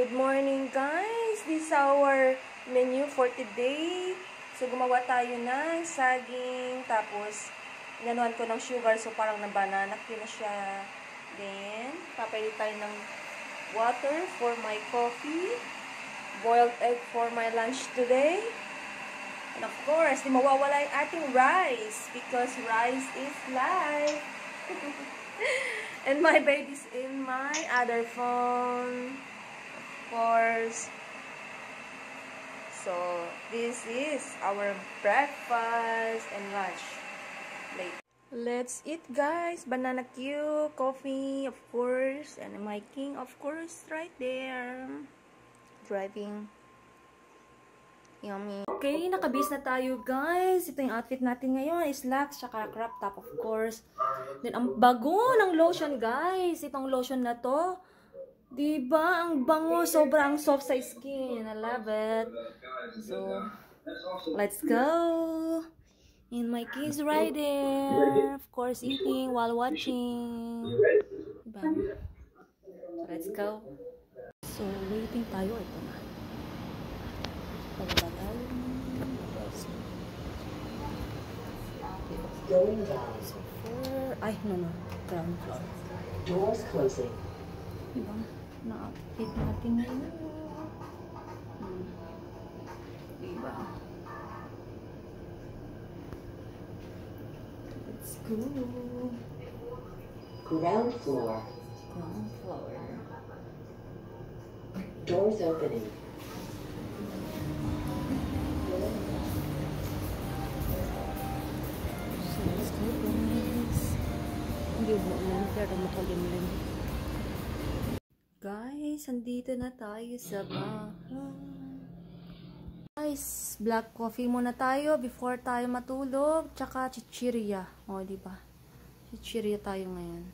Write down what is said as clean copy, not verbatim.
Good morning guys! This is our menu for today. So gumawa tayo ng saging, tapos inanuhan ko ng sugar so parang na-banana cue na siya. Then, papalit tayo ng water for my coffee, boiled egg for my lunch today. And of course, di mawawala yung ating rice because rice is life. And my baby's in my other phone. Of course. So, this is our breakfast and lunch. Let's eat, guys. Banana cue, coffee, of course. And my king, of course, right there. Driving. Yummy. Okay, nakabis na tayo, guys. Ito yung outfit natin ngayon. Slacks, tsaka crop top, of course. Then, ang bago ng lotion, guys. Itong lotion na to. Diba? Ang bango. Sobrang soft sa skin. I love it. So, let's go. And my kids right there. Of course, eating while watching. Diba? So, let's go. So, waiting tayo. Ito na. Pagbagal. Going down. So, ay, no. Ground floor. Doors closing. Diba? Na-outfit natin ngayon. Diba? Let's go. Ground floor. Ground floor. Doors opening. So, let's go, guys. Hindi mo lang, pero makalimlim. Guys, andito na tayo sa bahay. Guys, black coffee muna tayo before tayo matulog. Tsaka chichirya. O, diba? Chichirya tayo ngayon.